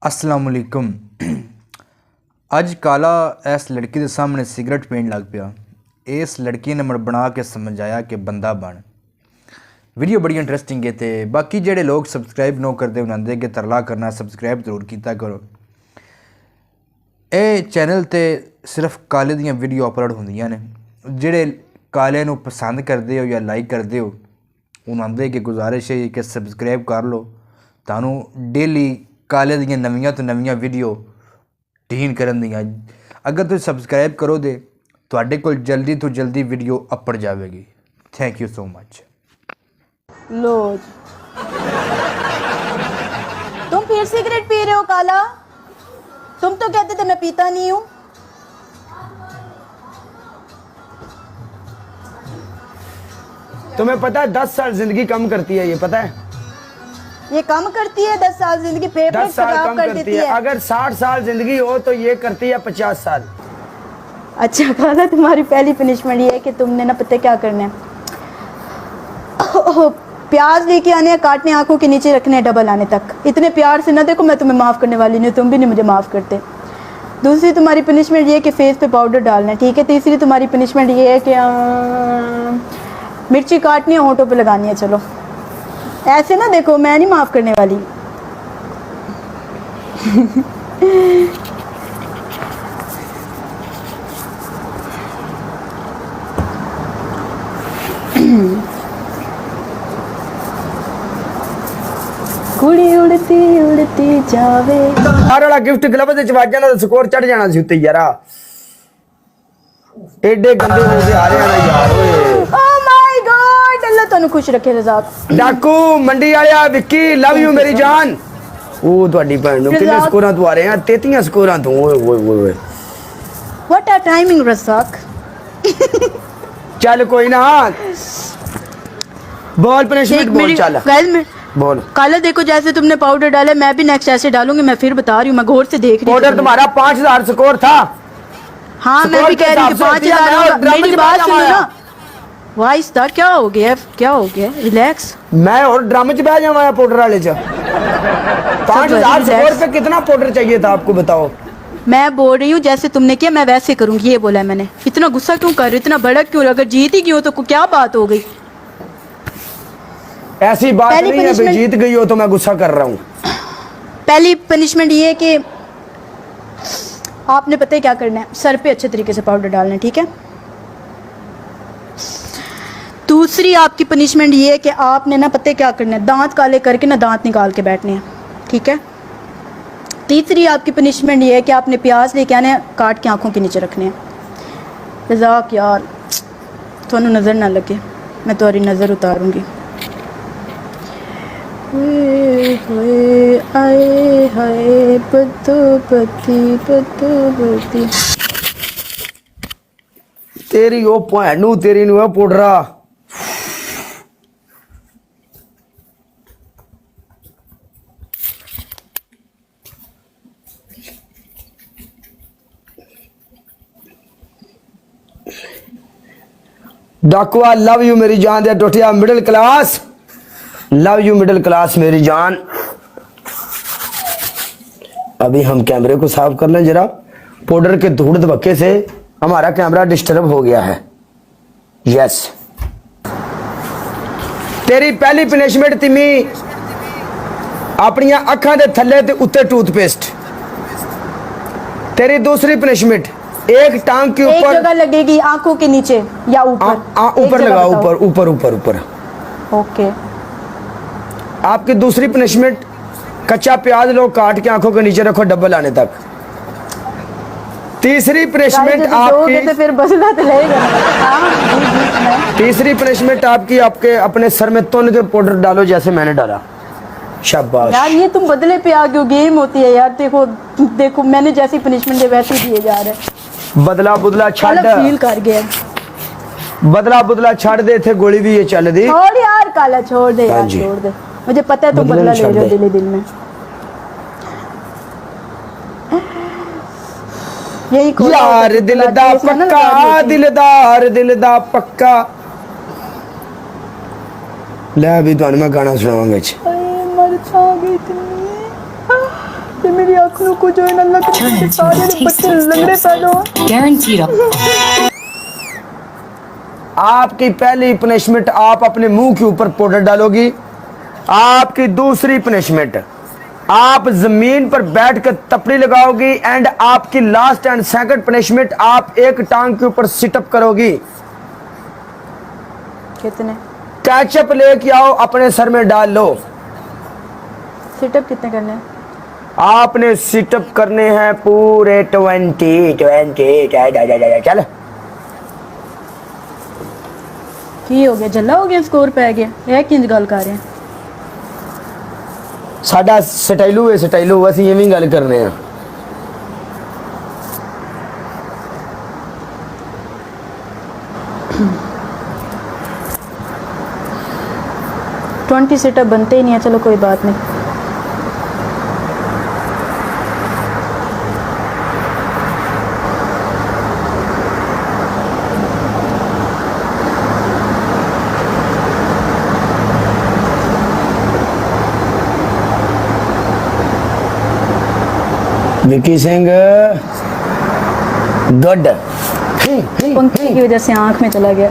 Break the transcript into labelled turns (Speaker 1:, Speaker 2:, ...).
Speaker 1: अस्सलाम वालेकुम। अज काला इस लड़की के सामने सिगरेट पीन लग पिया। इस लड़की ने मुड़ बना के समझाया कि बंदा बन। वीडियो बड़ी इंटरेस्टिंग है। तो बाकी जेडे लोग सबसक्राइब नहीं करते उन्होंने कि तरला करना सबसक्राइब जरूर किया करो। ये चैनल ते सिर्फ काले दियाँ वीडियो अपलोड होंदियां ने। जेडे काले नूं पसंद करते हो या लाइक करते हो उन्होंने की गुजारिश है कि सबसक्राइब कर लो, तानू डेली काले दियाँ नवीं तो नवीं वीडियो टीन करन दियां। अगर तुम सबसक्राइब करो दे तुहाडे कोल जल्दी तो जल्दी वीडियो अपड़ जाएगी। Thank you so much.
Speaker 2: लो जी। तुम फिर सिगरेट पी रहे हो काला? तुम तो कहते थे मैं पीता नहीं हूं।
Speaker 3: तुम्हें पता है 10 साल जिंदगी कम करती है, ये पता है?
Speaker 2: ये कम करती है 10 साल जिंदगी,
Speaker 3: 10
Speaker 2: फेफड़े
Speaker 3: साल
Speaker 2: खराब
Speaker 3: कम
Speaker 2: कर
Speaker 3: करती
Speaker 2: देती
Speaker 3: है।
Speaker 2: है।
Speaker 3: अगर 60 साल जिंदगी हो तो ये करती है 50 साल।
Speaker 2: अच्छा काला, तुम्हारी पहली पनिशमेंट ये है कि तुमने ना पता क्या करना है, प्याज लेके आने हैं, काटने, आंखों के नीचे रखने हैं डबल आने तक। इतने प्यार से ना देखो, मैं तुम्हें माफ़ करने वाली नहीं, तुम भी नहीं मुझे माफ़ करते। दूसरी तुम्हारी पनिशमेंट ये है कि फेस पे पाउडर डालना है, ठीक है। तीसरी तुम्हारी पनिशमेंट ये है कि मिर्ची काटनी है, होंठों पे लगानी है। चलो ऐसे ना देखो, मैं नहीं माफ़ करने वाली। कुड़ी उड़ती उड़ती जावे।
Speaker 3: हर वाला गिफ्ट क्लब ਦੇ ਚ ਵੱਜ ਜਾਣਾ ਤਾਂ ਸਕੋਰ ਚੜ ਜਾਣਾ ਸੀ ਉੱਤੇ ਯਾਰਾ। एडे गंदे हो गए आ रहे हैं यार।
Speaker 2: ओह माय गॉड, अल्लाह ਤੁਹਾਨੂੰ खुश रखे रज़ाक।
Speaker 3: डाकू मंडी वाला विक्की लव यू मेरी जान। ਉਹ ਤੁਹਾਡੀ ਭੈਣ ਨੂੰ ਕਿੰਨੇ ਸਕੋਰਾਂ ਤੋਂ ਆ ਰਹੇ ਆ? 33 ਸਕੋਰਾਂ ਤੋਂ। ਓਏ ਓਏ ਓਏ
Speaker 2: व्हाट आर टाइमिंग रज़ाक।
Speaker 3: ਚੱਲ ਕੋਈ ਨਾ, बॉल पनिशमेंट बोल चल बोल।
Speaker 2: काला देखो, जैसे तुमने पाउडर डाला मैं भी नेक्स्ट ऐसे डालूंगी। मैं फिर बता रही हूँ, मैं गौर से देख रही हूँ।
Speaker 3: पाउडर तुम्हारा 5000 स्कोर था।
Speaker 2: हाँ मैं भी कह रही हूँ 5000। मेरी बात सुनो ना वाइस था। क्या हो गया, क्या हो गया? रिलैक्स।
Speaker 3: मैं और ड्रामे च बह जावा पाउडर वाले च। 5000 स्कोर पे कितना पाउडर चाहिए था आपको बताओ?
Speaker 2: मैं बोल रही हूँ जैसे तुमने किया मैं वैसे करूंगी, ये बोला है मैंने। इतना गुस्सा क्यों कर रही हो, इतना भड़क क्यों? अगर जीत ही गई हो तो क्या बात हो गई?
Speaker 3: ऐसी बात नहीं है, भाई जीत गई हो तो मैं गुस्सा कर रहा हूँ।
Speaker 2: पहली पनिशमेंट ये है कि आपने पता है क्या करना है, सर पे अच्छे तरीके से पाउडर डालना है, ठीक है। दूसरी आपकी पनिशमेंट ये है कि आपने ना पता है क्या करना है, दांत काले करके ना दांत निकाल के बैठने हैं, ठीक है। तीसरी आपकी पनिशमेंट ये है कि आपने प्याज लेके आने हैं, काट के आंखों के नीचे रखने हैं। रज़ाक यार थोनू नज़र ना लगे, मैं तुम्हारी नज़र उतारूंगी। आए हाय पत्तो पत्ती।
Speaker 3: तेरी ओ भैनू तेरी नु पाउडरा। डाकुआ लव यू मेरी जान दे टोटिया middle class. Love you middle class मेरी जान। अभी हम कैमरे को साफ कर लें जरा। पाउडर के धूल धबक्के से हमारा कैमरा डिस्टर्ब हो गया है। यस, तेरी पहली पनिशमेंट तिमी अपनी अखां दे थल्ले ते उत्ते टूथपेस्ट। तेरी दूसरी पनिशमेंट एक टांग के
Speaker 2: एक
Speaker 3: ऊपर
Speaker 2: जगह लगेगी, आंखों के नीचे या ऊपर?
Speaker 3: ऊपर लगा, ऊपर ऊपर ऊपर ऊपर।
Speaker 2: ओके।
Speaker 3: आपकी दूसरी पनिशमेंट कच्चा प्याज लो, काट के आंखों के नीचे रखो डबल आने तक। तीसरी पनिशमेंट आपकी
Speaker 2: तो फिर बदला तो लेगा। हाँ,
Speaker 3: तीसरी पनिशमेंट आपकी आपके अपने सर में तुन के पाउडर डालो जैसे मैंने डाला। शाबाश
Speaker 2: यार ये तुम बदले पे आ गए हो, गेम होती है यार। देखो देखो मैंने जैसी पनिशमेंट है वैसे ही दिए जा रहे हैं।
Speaker 3: बदला बुदला छाड़,
Speaker 2: फील कर गया।
Speaker 3: बदला बुदला छाड़ दे थे, गोली भी ये चल दी।
Speaker 2: छोड़ यार काला, छोड़ दे यार,
Speaker 3: हाँ जी।
Speaker 2: छोड़ दे। मुझे पता है तुम बदला ले रहे हो दिल ही दिल में। यही
Speaker 3: यार दिल दा पक्का, दिलदार दिल दा पक्का। ले अभी तो मैं गाना सुनावांगा।
Speaker 2: मर जाओगी तुम, मेरी आंखों को जो है ना अल्लाह के सारे बच्चे लंगड़े पैदा हो।
Speaker 4: Guaranteed.
Speaker 3: आपकी पहली पनिशमेंट, आप अपने मुंह के ऊपर पाउडर डालोगी। आपकी दूसरी पनिशमेंट, आप जमीन पर बैठकर तपड़ी लगाओगी। एंड आपकी लास्ट एंड सेकंड पनिशमेंट, आप एक टांग के ऊपर सिटअप करोगी।
Speaker 2: कितने
Speaker 3: कैचअप लेके आओ, अपने सर में डाल लो।
Speaker 2: सिटअप कितने करने हैं?
Speaker 3: आपने सिटअप करने हैं पूरे 20 चल।
Speaker 2: की हो गया, जल्ला हो गया, स्कोर पै गया, यह किंज गल कर रहे हैं?
Speaker 3: साडा स्टाइलू है, स्टाइलू ਅਸੀਂ ਐਵੇਂ ਗੱਲ ਕਰਨੇ ਆ।
Speaker 2: ट्वेंटी सिटअप बनते ही नहीं है, चलो कोई बात नहीं।
Speaker 3: विकी सिंह गुड।
Speaker 2: पंखे की वजह से आंख में चला गया।